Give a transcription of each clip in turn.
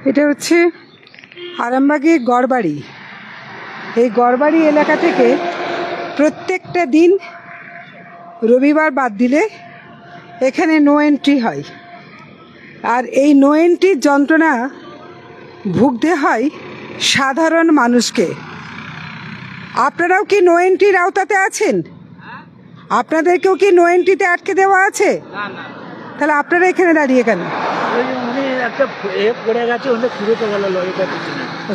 এটা হচ্ছে আরামবাগের গড়বাড়ি। এই গড়বাড়ি এলাকা থেকে প্রত্যেকটা দিন রবিবার বাদ দিলে এখানে নো এন্ট্রি হয়। আর এই নো এন্ট্রির যন্ত্রণা ভুগতে হয় সাধারণ মানুষকে। আপনারাও কি নো এন্ট্রির আওতাতে আছেন? আপনাদেরকেও কি নো এন্ট্রিতে আটকে দেওয়া আছে? তাহলে আপনারা এখানে দাঁড়িয়ে কেন?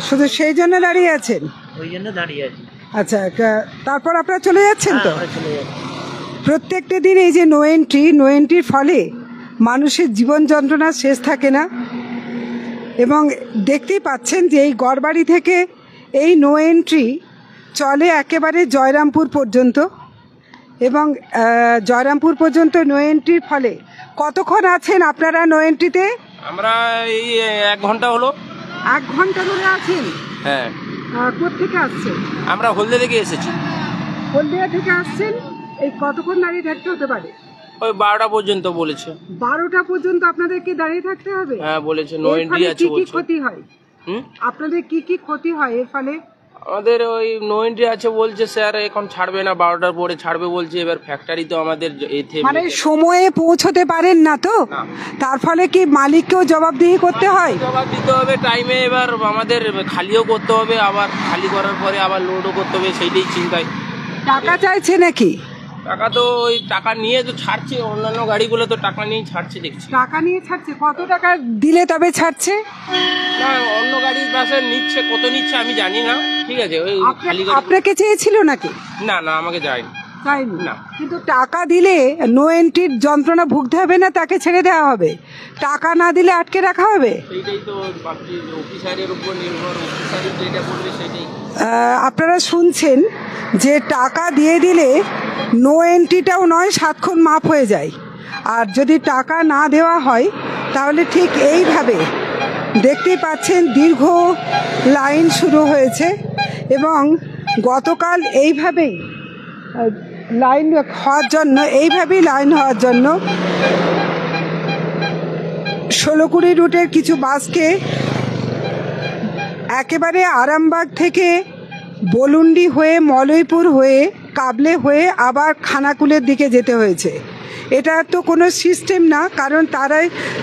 শুধু সেই জন্য দাঁড়িয়ে আছেন? আচ্ছা, তারপর আপনারা চলে যাচ্ছেন তো? প্রত্যেকটা দিন এই যে নো এন্ট্রির ফলে মানুষের জীবন যন্ত্রণা শেষ থাকে না। এবং দেখতেই পাচ্ছেন যে এই গড়বাড়ি থেকে এই নো এন্ট্রি চলে একেবারে জয়রামপুর পর্যন্ত। এবং জয়রামপুর পর্যন্ত নো এন্ট্রির ফলে কতক্ষণ আছেন আপনারা নো এন্ট্রিতে? আমরা এই 1 ঘন্টা হলো। 1 ঘন্টা ধরে আছেন? হ্যাঁ। কোথেকে আসছেন? আমরা হলদিয়া থেকে এসেছি। হলদিয়া থেকে আসছেন? এই কতক্ষণ দাঁড়িয়ে থাকতে হতে পারে? ওই 12টা পর্যন্ত বলেছে। 12টা পর্যন্ত আপনাদেরকে দাঁড়িয়ে থাকতে হবে? হ্যাঁ বলেছে, নো এন্ট্রি আছে বলছে। কি ক্ষতি হয়? আপনাদের কি কি ক্ষতি হয় এর ফলে? আমাদের ওই নো এন্ট্রি আছে বলছে স্যার, এখন ছাড়বে না, 12টার পরে ছাড়বে বলছে। এবার ফ্যাক্টরি তো আমাদের মানে সময়ে পৌঁছতে পারেন না তো, তার ফলে কি মালিককেও জবাবদিহি করতে হয়? জবাব দিতে হবে টাইমে। এবার আমাদের খালিও করতে হবে, আবার খালি করার পরে আবার লোডও করতে হবে, সেইটাই চিন্তায়। টাকা চাইছে নাকি? টাকা তো ওই টাকা নিয়ে তো ছাড়ছে, অন্যান্য গাড়িগুলো তো টাকা নিয়ে ছাড়ছে দেখছি। টাকা নিয়ে ছাড়ছে? কত টাকা দিলে তবে ছাড়ছে? না, অন্য গাড়ির বাসে নিচ্ছে, কত নিচ্ছে আমি জানি না। ঠিক আছে, ওই খালি গাড়ি। আপনাকে চেয়েছিল নাকি? না না, আমাকে যায়নি। চাইনি না, কিন্তু টাকা দিলে নো এন্ট্রির যন্ত্রণা ভুগতে হবে না, তাকে ছেড়ে দেওয়া হবে। টাকা না দিলে আটকে রাখা হবে। সেইটাই তো অফিসারের উপর নির্ভর, অফিসারই যেটা বলবে সেটাই। আপনারা শুনছেন যে টাকা দিয়ে দিলে নো এন্ট্রিটাও নয়, 7 খুন মাফ হয়ে যায়। আর যদি টাকা না দেওয়া হয় তাহলে ঠিক এইভাবে দেখতেই পাচ্ছেন দীর্ঘ লাইন শুরু হয়েছে। এবং গতকাল এইভাবেই লাইন হওয়ার জন্য 16-20 রুটের কিছু বাসকে একেবারে আরামবাগ থেকে বলুন্ডি হয়ে, মলয়পুর হয়ে, কাবলে হয়ে আবার খানাকুলের দিকে যেতে হয়েছে। এটা তো কোনো সিস্টেম না, কারণ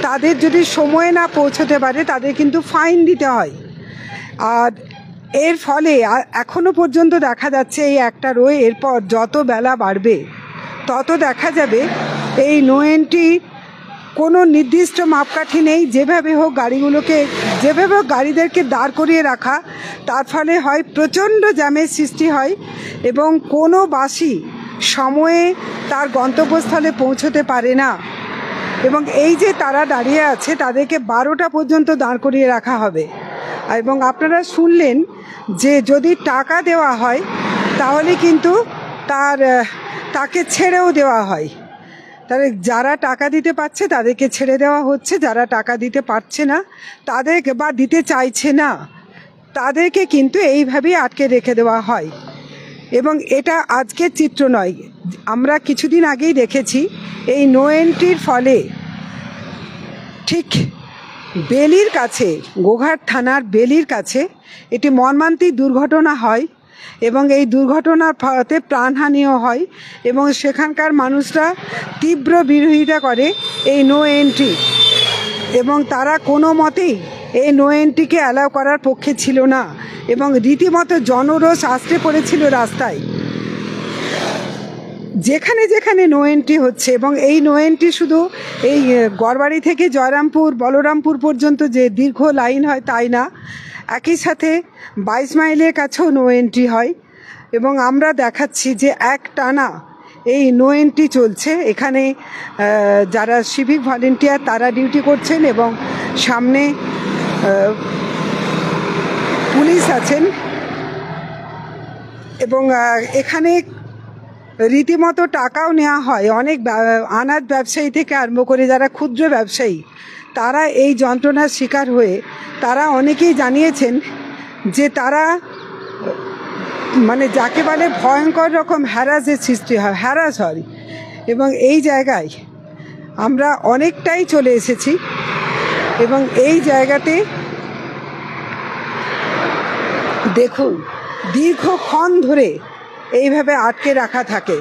তাদের যদি সময়ে না পৌঁছতে পারে তাদের কিন্তু ফাইন দিতে হয়। আর এর ফলে এখনো পর্যন্ত দেখা যাচ্ছে এই একটা রো, এরপর যত বেলা বাড়বে তত দেখা যাবে এই নো এন্ট্রি কোনো নির্দিষ্ট মাপকাঠি নেই। যেভাবে হোক গাড়িদেরকে দাঁড় করিয়ে রাখা, তার ফলে হয় প্রচণ্ড জ্যামের সৃষ্টি হয় এবং কোনো বাসই সময়ে তার গন্তব্যস্থলে পৌঁছতে পারে না। এবং এই যে তারা দাঁড়িয়ে আছে তাদেরকে 12টা পর্যন্ত দাঁড় করিয়ে রাখা হবে। এবং আপনারা শুনলেন যে যদি টাকা দেওয়া হয় তাহলে কিন্তু তাকে ছেড়েও দেওয়া হয়। তাহলে যারা টাকা দিতে পারছে তাদেরকে ছেড়ে দেওয়া হচ্ছে, যারা টাকা দিতে পারছে না তাদেরকে বা দিতে চাইছে না তাদেরকে কিন্তু এইভাবেই আটকে রেখে দেওয়া হয়। এবং এটা আজকের চিত্র নয়, আমরা কিছুদিন আগেই দেখেছি এই নো এন্ট্রির ফলে ঠিক বেলির কাছে, গোঘাট থানার বেলির কাছে একটি মর্মান্তিক দুর্ঘটনা হয় এবং এই দুর্ঘটনার ফলে প্রাণহানিও হয়। এবং সেখানকার মানুষরা তীব্র বিরোধিতা করে এই নো এন্ট্রি, এবং তারা কোনো মতেই এই নো এন্ট্রিকে অ্যালাউ করার পক্ষে ছিল না এবং রীতিমতো জনরোষ আছড়ে পড়েছিল রাস্তায় যেখানে যেখানে নো এন্ট্রি হচ্ছে। এবং এই নো এন্ট্রি শুধু এই গড়বাড়ি থেকে জয়রামপুর, বলরামপুর পর্যন্ত যে দীর্ঘ লাইন হয় তাই না, একই সাথে 22 মাইলের কাছেও নো এন্ট্রি হয়। এবং আমরা দেখাচ্ছি যে একটানা এই নো এন্ট্রি চলছে। এখানে যারা সিভিক ভলেন্টিয়ার তারা ডিউটি করছেন এবং সামনে পুলিশ আছেন। এবং এখানে রীতিমতো টাকাও নেওয়া হয় অনেক আনাজ ব্যবসায়ী থেকে আরম্ভ করে যারা ক্ষুদ্র ব্যবসায়ী, তারা এই যন্ত্রণার শিকার হয়ে তারা অনেকেই জানিয়েছেন যে তারা মানে যাকে বলে ভয়ঙ্কর রকম হ্যারাসের সৃষ্টি হয়। এবং এই জায়গায় আমরা অনেকটাই চলে এসেছি এবং এই জায়গাতে দেখুন, দীর্ঘক্ষণ ধরে এইভাবে আটকে রাখা থাকে।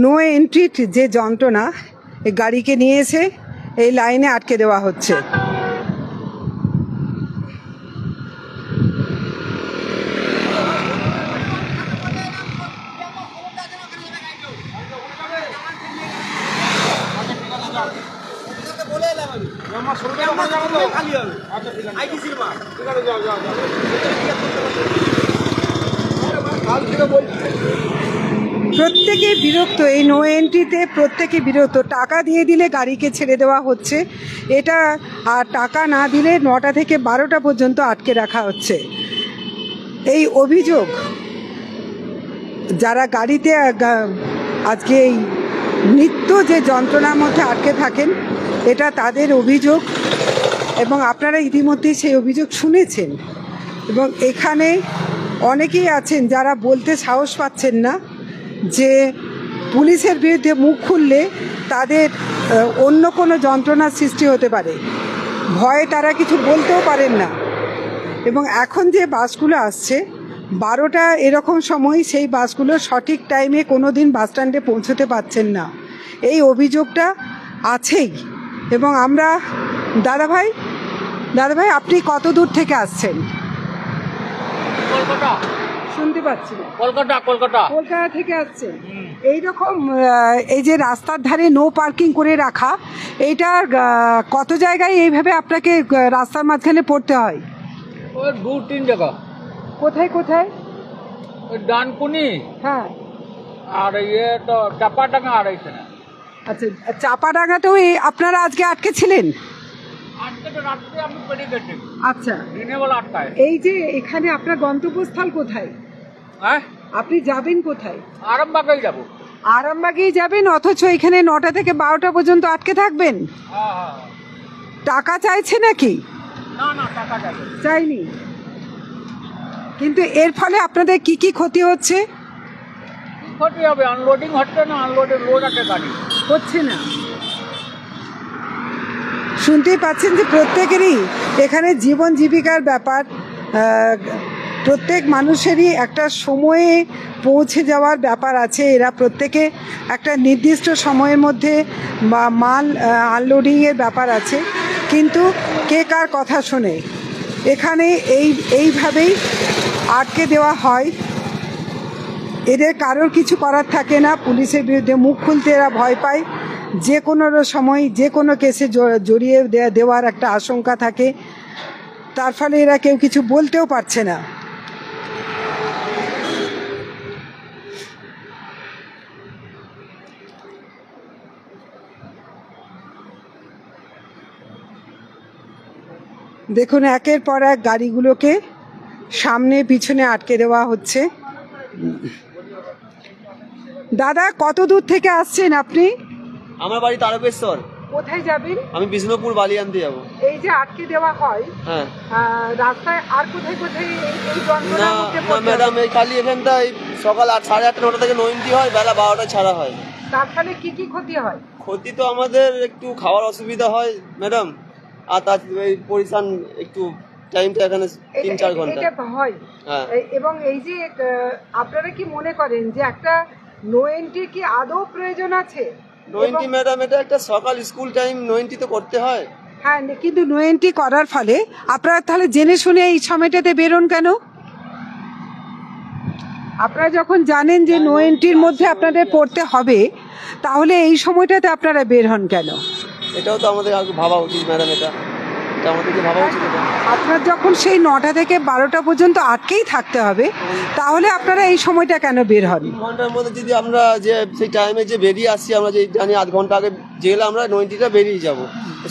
নো এন্ট্রির যে যন্ত্রণা, এই গাড়িকে নিয়ে এসে এই লাইনে আটকে দেওয়া হচ্ছে। প্রত্যেকে বিরক্ত, এই নো এন্ট্রিতে প্রত্যেকে বিরক্ত। টাকা দিয়ে দিলে গাড়িকে ছেড়ে দেওয়া হচ্ছে, এটা আর টাকা না দিলে 9টা থেকে 12টা পর্যন্ত আটকে রাখা হচ্ছে। এই অভিযোগ যারা গাড়িতে আজকে এই নিত্য যে যন্ত্রণার মধ্যে আটকে থাকেন, এটা তাদের অভিযোগ এবং আপনারা ইতিমধ্যেই সেই অভিযোগ শুনেছেন। এবং এখানে অনেকেই আছেন যারা বলতে সাহস পাচ্ছেন না যে পুলিশের বিরুদ্ধে মুখ খুললে তাদের অন্য কোনো যন্ত্রণার সৃষ্টি হতে পারে, ভয়ে তারা কিছু বলতেও পারেন না। এবং এখন যে বাসগুলো আসছে 12টা এরকম সময়, সেই বাসগুলো সঠিক টাইমে কোনো দিন বাসস্ট্যান্ডে পৌঁছতে পারছেন না, এই অভিযোগটা আছেই। এবং আমরা দাদাভাই আপনি কত দূর থেকে আসছেন? কলকাতা। শুনতে পাচ্ছি না। কলকাতা থেকে আসছেন। এইরকম এই যে রাস্তার ধারে নো পার্কিং করে রাখা, এইটা কত জায়গায় এইভাবে আপনাকে রাস্তার মাঝখানে পড়তে হয়? ওই 2-3 জায়গা। কোথায় কোথায়? ওই ডানকুনি, হ্যাঁ, আর ইয়ে তো চাপাডাঙ্গা আর এইখানে। আচ্ছা, চাপাডাঙ্গাতেও আপনারা আজকে আটকে ছিলেন? আজকে তো রাত্রে আমি পেড়ে গেছি। আচ্ছা, দিনে বেলা আটকায়। এই যে এখানে আপনার গন্তব্যস্থল কোথায়? হ্যাঁ, আপনি যাবেন কোথায়? আরামবাগেই যাবো। আরামবাগেই যাবেন, অথচ এখানে 9টা থেকে 12টা পর্যন্ত আটকে থাকবেন? হ্যাঁ হ্যাঁ। টাকা চাইছে নাকি? না না, টাকা যাবে। চাইনি। কিন্তু এর ফলে আপনাদের কি কি ক্ষতি হচ্ছে? ক্ষতি হবে, আনলোডিং হচ্ছে না, আনলোডের লোড আছে গাড়ি হচ্ছে না। শুনতেই পাচ্ছেন যে প্রত্যেকেরই এখানে জীবন জীবিকার ব্যাপার, প্রত্যেক মানুষেরই একটা সময়ে পৌঁছে যাওয়ার ব্যাপার আছে। এরা প্রত্যেকে একটা নির্দিষ্ট সময়ের মধ্যে মাল আনলোডিংয়ের ব্যাপার আছে, কিন্তু কে কার কথা শোনে? এখানে এইভাবেই আটকে দেওয়া হয়। এদের কারোর কিছু করার থাকে না, পুলিশের বিরুদ্ধে মুখ খুলতে এরা ভয় পায়। যে কোনো সময় যে কোনো কেসে জড়িয়ে দেওয়ার একটা আশঙ্কা থাকে, তার ফলে এরা কেউ কিছু বলতেও পারছে না। দেখুন, একের পর এক গাড়িগুলোকে সামনে পিছনে আটকে দেওয়া হচ্ছে। দাদা, কত দূর থেকে আসছেন আপনি? আমার বাড়ি তারকেশ্বর। কোথায় যাবেন? আমি বিষ্ণুপুর বালি আনতে যাবো। এই যে আটকে দেওয়া হয়, হ্যাঁ, রাস্তায় আর কোথায় কোথায় এই যন্ত্রণার না মধ্যে না পড়তে হয়? ম্যাডাম, এই খালি এখানটায় সকাল 8, 8:30, 9টা থেকে 9টি হয়, বেলা 12টায় ছাড়া হয়। তার ফলে কি কি ক্ষতি হয়? ক্ষতি তো আমাদের একটু খাওয়ার অসুবিধা হয় ম্যাডাম, আর তার এই পরিশান একটু টাইমটা এখানে 3-4 ঘন্টা এটা হয়। হ্যাঁ। এবং এই যে আপনারা কি মনে করেন যে একটা নো এন্ট্রি কি আদৌ প্রয়োজন আছে? 90 ম্যাডাম, এটা একটা সকাল স্কুল টাইম, 90 তো করতে হয়। হ্যাঁ, কিন্তু নো এন্ট্রি করার ফলে আপনারা তাহলে জেনে শুনে এই সময়টাতে বেরোন কেন? আপনারা যখন জানেন যে নো এন্ট্রির মধ্যে আপনাদের পড়তে হবে, তাহলে এই সময়টাতে আপনারা বের হন কেন? এটাও তো আমাদের আগে ভাবা উচিত ম্যাডাম, এটা আমাদেরকে ভাবা উচিত। আপনার যখন সেই 9টা থেকে 12টা পর্যন্ত আটকেই থাকতে হবে, তাহলে আপনারা এই সময়টা কেন বের হন? ঘন্টার মধ্যে যদি আমরা যে সেই টাইমে যে বেরিয়ে আসছি, আমরা যে জানি আধ ঘন্টা আগে গেলে আমরা 90টা বেরিয়ে যাবো,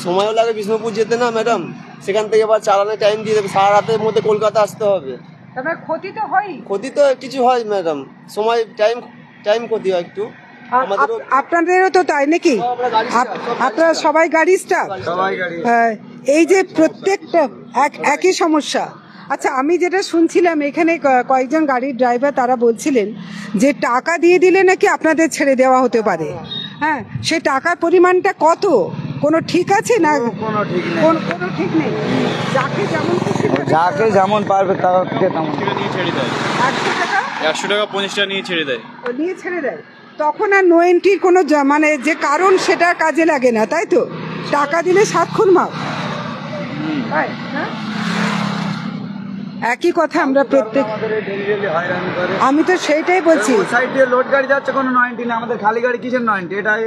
সময়ও লাগে বিষ্ণুপুর যেতে না ম্যাডাম, সেখান থেকে আবার চালানোর টাইম দিয়ে দেবে, সারা রাতের মধ্যে কলকাতা আসতে হবে। তবে ক্ষতি তো হয়। ক্ষতি তো কিছু হয় ম্যাডাম, সময় টাইম ক্ষতি হয় একটু। আপনাদেরও তো তাই নাকি? আপনারা সবাই গাড়ি স্টাফ? এই যে প্রত্যেকটা একই সমস্যা, আচ্ছা, আমি যেটা শুনছিলাম এখানে কয়েকজন গাড়ির ড্রাইভার তারা বলছিলেন যে টাকা দিয়ে দিলে নাকি আপনাদের ছেড়ে দেওয়া হতে পারে। হ্যাঁ, সে টাকার পরিমাণটা কত কোনো ঠিক আছে না? কোনো ঠিক নেই, কোনো ঠিক নেই। যাকে যেমন খুশি যাকে যেমন পারবে তাকে তেমন। নিয়ে ছেড়ে দেয়, 100 টাকা 100 টাকা 50 টাকা নিয়ে ছেড়ে দেয়। নিয়ে ছেড়ে দেয়, তখন আর নো এন্ট্রির কোনো মানে যে কারণ সেটা কাজে লাগে না, তাই তো? টাকা দিলে 7 খুন মাপ। তাই না? একই কথা আমরা প্রত্যেক, আমি তো সেইটাই বলছি। সাইড দিয়ে লোড গাড়ি যাচ্ছে কোনো 90 না, আমাদের খালি গাড়ি কিসের 90? এটাই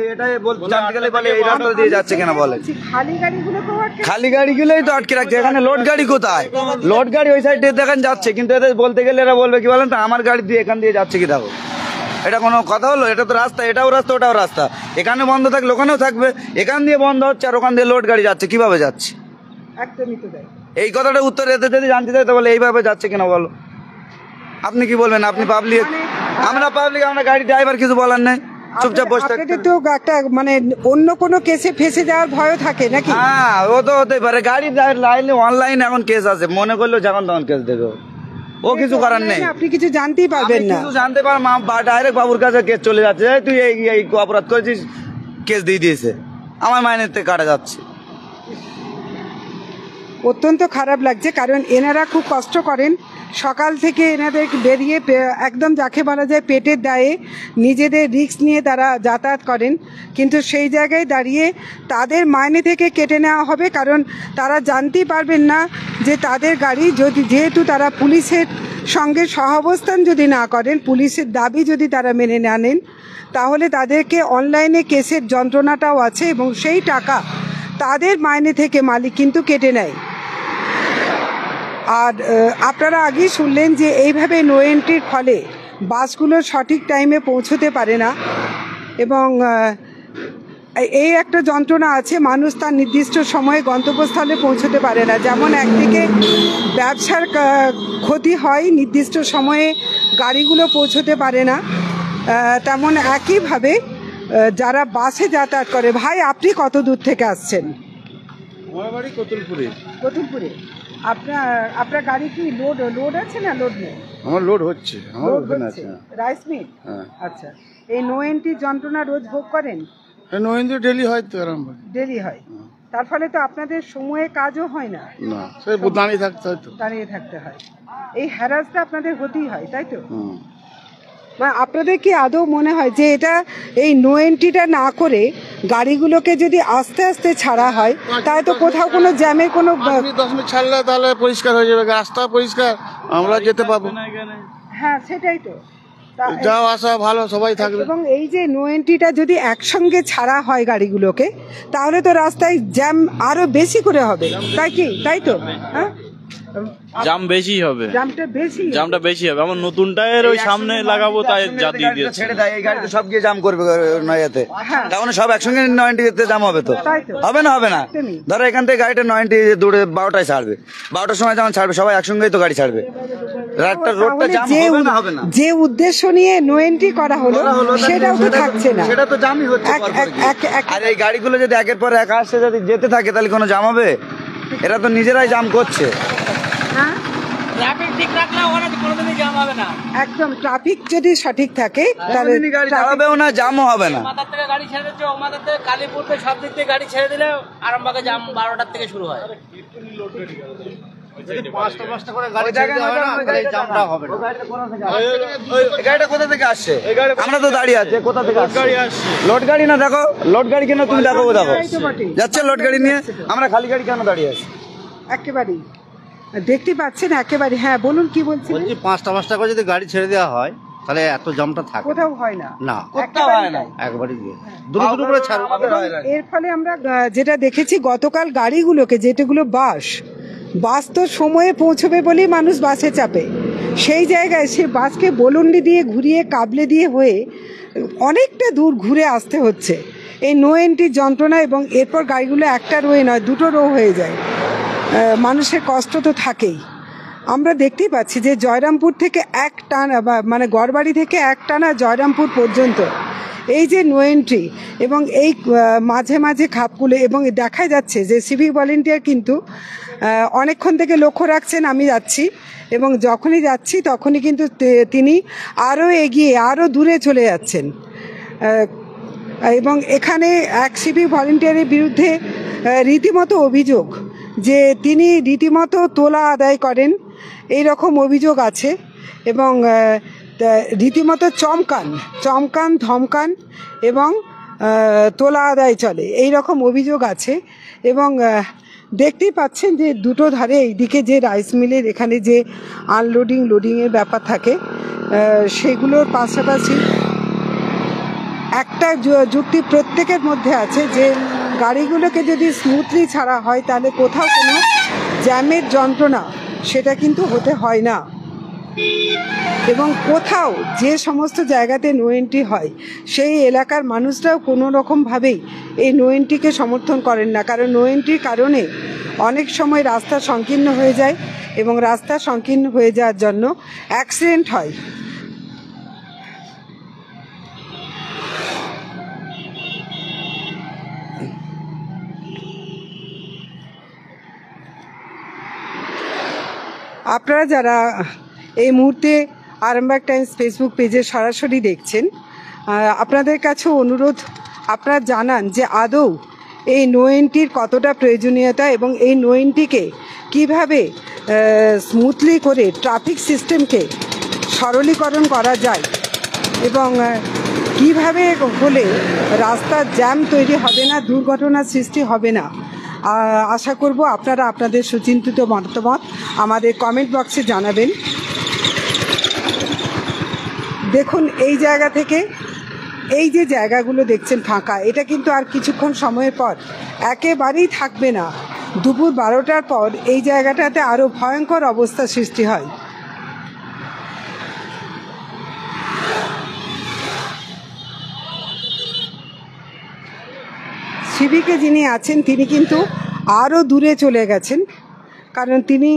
জানতে গেলে বলে এই রাস্তা দিয়ে যাচ্ছে কেন বলে। খালি গাড়িগুলো তো খালি গাড়িগুলোই তো আটকে রাখছে, এখানে লোড গাড়ি কোথায়? লোড গাড়ি ওই সাইড দিয়ে দেখেন যাচ্ছে, কিন্তু এদের বলতে গেলে এরা বলবে কি বলেন তো, আমার গাড়ি দিয়ে এখান দিয়ে যাচ্ছে কি দেখো, এটা কোনো কথা হলো? এটা তো রাস্তা, এটাও রাস্তা ওটাও রাস্তা, এখানে বন্ধ থাকলে ওখানেও থাকবে, এখান দিয়ে বন্ধ হচ্ছে আর ওখান দিয়ে লোড গাড়ি যাচ্ছে, কিভাবে যাচ্ছে? একদমই তো দেয়। এই কথাটা উত্তর এতে যদি জানতে চাই তো বলে এইভাবে যাচ্ছে কিনা বলো, আপনি কি বলবেন? আপনি পাবলিক, আমরা পাবলিক, আমরা গাড়ি ড্রাইভার, কিছু বলার নেই, চুপচাপ বসে থাকতে। আপনাদের তো একটা মানে অন্য কোনো কেসে ফেসে যাওয়ার ভয় থাকে নাকি? হ্যাঁ, ও তো হতেই পারে, গাড়ি লাইনে অনলাইন এখন কেস আছে, মনে করলেও যখন তখন কেস দেবে, ও কিছু করার নেই। আপনি কিছু জানতেই পারবেন না, কিছু জানতে পার, ডাইরেক্ট বাবুর কাছে কেস চলে যাচ্ছে, এই তুই এই অপরাধ করেছিস, কেস দিয়ে দিয়েছে, আমার মাইনের থেকে কাটা যাচ্ছে। অত্যন্ত খারাপ লাগছে, কারণ এনারা খুব কষ্ট করেন সকাল থেকে, এনাদের বেরিয়ে একদম যাকে বলা যায় পেটের দায়ে নিজেদের রিস্ক নিয়ে তারা যাতায়াত করেন, কিন্তু সেই জায়গায় দাঁড়িয়ে তাদের মাইনে থেকে কেটে নেওয়া হবে, কারণ তারা জানতেই পারবেন না যে তাদের গাড়ি যদি, যেহেতু তারা পুলিশের সঙ্গে সহাবস্থান যদি না করেন, পুলিশের দাবি যদি তারা মেনে না নেন, তাহলে তাদেরকে অনলাইনে কেসের যন্ত্রণাটাও আছে এবং সেই টাকা তাদের মাইনে থেকে মালিক কিন্তু কেটে নেয়। আর আপনারা আগেই শুনলেন যে এইভাবে নো এন্ট্রির ফলে বাসগুলো সঠিক টাইমে পৌঁছতে পারে না এবং এই একটা যন্ত্রণা আছে, মানুষ তার নির্দিষ্ট সময়ে গন্তব্যস্থলে পৌঁছতে পারে না। যেমন একদিকে ব্যবসার ক্ষতি হয়, নির্দিষ্ট সময়ে গাড়িগুলো পৌঁছতে পারে না, তেমন একইভাবে যারা বাসে যাতায়াত করে। ভাই, আপনি কত দূর থেকে আসছেন? আমার বাড়ি কতুলপুরে। কতুলপুরে। আপনার গাড়ি কি লোড আছে না লোড নেই? আমার লোড হচ্ছে, আমার ওখানে আছে। Rice meal? হ্যাঁ। আচ্ছা, এই নো এন্ট্রি যন্ত্রণা রোজ ভোগ করেন? নরেন্দ্র ডেলি হয় তো এরকম ডেলি হয়, তার ফলে তো আপনাদের সময়ে কাজও হয় না, না, সেই দাঁড়িয়ে থাকতে হয় তো। দাঁড়িয়ে থাকতে হয়, এই হ্যারাসটা আপনাদের হতেই হয়, তাই তো? মানে আপনাদের কি আদৌ মনে হয় যে এটা এই নো এন্ট্রিটা না করে গাড়িগুলোকে যদি আস্তে আস্তে ছাড়া হয়, তাহলে তো কোথাও কোনো জ্যামের কোনো 10 মিনিট ছাড়লে তাহলে পরিষ্কার হয়ে যাবে, রাস্তা পরিষ্কার, আমরা যেতে পাবো। হ্যাঁ, সেটাই তো। যাওয়া আসা ভালো, সবাই থাকবে। এবং এই যে নো এন্ট্রিটা যদি একসঙ্গে ছাড়া হয় গাড়িগুলোকে, তাহলে তো রাস্তায় জ্যাম আরো বেশি করে হবে, তাই তো? হ্যাঁ, জাম বেশি হবে, জামটা বেশি হবে। আমার নতুন টায়ার ওই সামনে লাগাবো, তাই যা দিয়ে দিয়েছে। ছেড়ে দেয়, এই গাড়ি তো সব গিয়ে জাম করবে নয়াতে, তখন সব একসঙ্গে 90 তে জাম হবে তো? হবে না, হবে না। ধরো এখান থেকে গাড়িটা 90 দূরে 12টায় ছাড়বে, 12টার সময় যখন ছাড়বে সবাই একসঙ্গেই তো গাড়ি ছাড়বে, রোডটা জাম হবে না? হবে না। যে উদ্দেশ্য নিয়ে নো এন্ট্রি করা হলো সেটাও তো থাকছে না, সেটা তো জামই হচ্ছে। আর এই গাড়িগুলো যদি একের পর এক আসছে যদি যেতে থাকে, তাহলে কোনো জাম হবে? এরা তো নিজেরাই জাম করছে। ট্রাফিক ঠিক রাখলে ওখানে কোনোদিনই জ্যাম হবে না। একদম, ট্রাফিক যদি সঠিক থাকে তাহলে গাড়ি চালাবেও না, জামও হবে না। মাথার থেকে গাড়ি ছেড়ে দিচ্ছে, ও মাথার থেকে কালীপুর থেকে সব দিক থেকে গাড়ি ছেড়ে দিলে আরামবাগে জাম 12টার থেকে শুরু হয়। গাড়িটা কোথা থেকে আসছে? আমরা তো দাঁড়িয়ে আছে, কোথা থেকে আসছে? লোড গাড়ি না, দেখো লোড গাড়ি কেন তুমি দেখো, দেখো যাচ্ছে লোড গাড়ি নিয়ে, আমরা খালি গাড়ি কেন দাঁড়িয়ে আছি? একেবারেই দেখতে পাচ্ছেন, একেবারে। হ্যাঁ, বলুন, কি বলছেন? বলছি 5টা করে যদি গাড়ি ছেড়ে দেওয়া হয়, তাহলে এত জামটা থাকে কোথাও হয় না, না, কোথাও হয় না, একবারই দুটো দুটো করে ছাড়বে। এর ফলে আমরা যেটা দেখেছি গতকাল, গাড়িগুলোকে যেগুলো বাস তো সময়ে পৌঁছবে বলেই মানুষ বাসে চাপে, সেই জায়গায় সে বাসকে বলুন্ডি দিয়ে ঘুরিয়ে কাবলে দিয়ে হয়ে অনেকটা দূর ঘুরে আসতে হচ্ছে এই নো এন্ট্রির যন্ত্রণা। এবং এরপর গাড়িগুলো একটা রোয়ে নয়, 2টো রো হয়ে যায়, মানুষের কষ্ট তো থাকেই। আমরা দেখতেই পাচ্ছি যে জয়রামপুর থেকে এক টানা, মানে গড়বাড়ি থেকে এক টানা জয়রামপুর পর্যন্ত এই যে নো এন্ট্রি, এবং এই মাঝে মাঝে খাপগুলো, এবং দেখা যাচ্ছে যে সিভিক ভলেন্টিয়ার কিন্তু অনেকক্ষণ থেকে লক্ষ্য রাখছেন আমি যাচ্ছি, এবং যখনই যাচ্ছি তখনই কিন্তু তিনি আরও এগিয়ে আরও দূরে চলে যাচ্ছেন। এবং এখানে এক সিভিক ভলেন্টিয়ারের বিরুদ্ধে রীতিমতো অভিযোগ যে তিনি রীতিমতো তোলা আদায় করেন, এই রকম অভিযোগ আছে। এবং রীতিমতো চমকান ধমকান এবং তোলা আদায় চলে, এই রকম অভিযোগ আছে। এবং দেখতেই পাচ্ছেন যে দুটো ধারে এইদিকে যে রাইস মিলের এখানে যে আনলোডিং লোডিংয়ের ব্যাপার থাকে, সেগুলোর পাশাপাশি একটা যুক্তি প্রত্যেকের মধ্যে আছে যে গাড়িগুলোকে যদি স্মুথলি ছাড়া হয় তাহলে কোথাও কোনো জ্যামের যন্ত্রণা সেটা কিন্তু হতে হয় না। এবং কোথাও যে সমস্ত জায়গাতে নো এন্ট্রি হয় সেই এলাকার মানুষরাও কোনো রকমভাবেই এই নো এন্ট্রিকে সমর্থন করেন না, কারণ নো এন্ট্রির কারণে অনেক সময় রাস্তা সংকীর্ণ হয়ে যায় এবং রাস্তা সংকীর্ণ হয়ে যাওয়ার জন্য অ্যাক্সিডেন্ট হয়। আপনারা যারা এই মুহূর্তে আরামবাগ টাইমস ফেসবুক পেজে সরাসরি দেখছেন, আপনাদের কাছেও অনুরোধ আপনারা জানান যে আদৌ এই নো এন্ট্রির কতটা প্রয়োজনীয়তা এবং এই নো এন্ট্রিকে কীভাবে স্মুথলি করে ট্রাফিক সিস্টেমকে সরলীকরণ করা যায় এবং কিভাবে হলে রাস্তার জ্যাম তৈরি হবে না, দুর্ঘটনার সৃষ্টি হবে না। আশা করব আপনারা আপনাদের সুচিন্তিত মতামত আমাদের কমেন্ট বক্সে জানাবেন। দেখুন এই জায়গা থেকে এই যে জায়গাগুলো দেখছেন ফাঁকা, এটা কিন্তু আর কিছুক্ষণ সময়ের পর একেবারেই থাকবে না। দুপুর 12টার পর এই জায়গাটাতে আরও ভয়ঙ্কর অবস্থা সৃষ্টি হয়। সিভিকে যিনি আছেন তিনি কিন্তু আরও দূরে চলে গেছেন, কারণ তিনি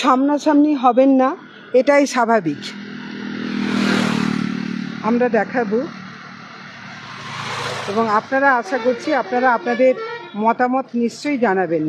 সামনাসামনি হবেন না, এটাই স্বাভাবিক। আমরা দেখাবো এবং আপনারা আশা করছি আপনারা আপনাদের মতামত নিশ্চয়ই জানাবেন।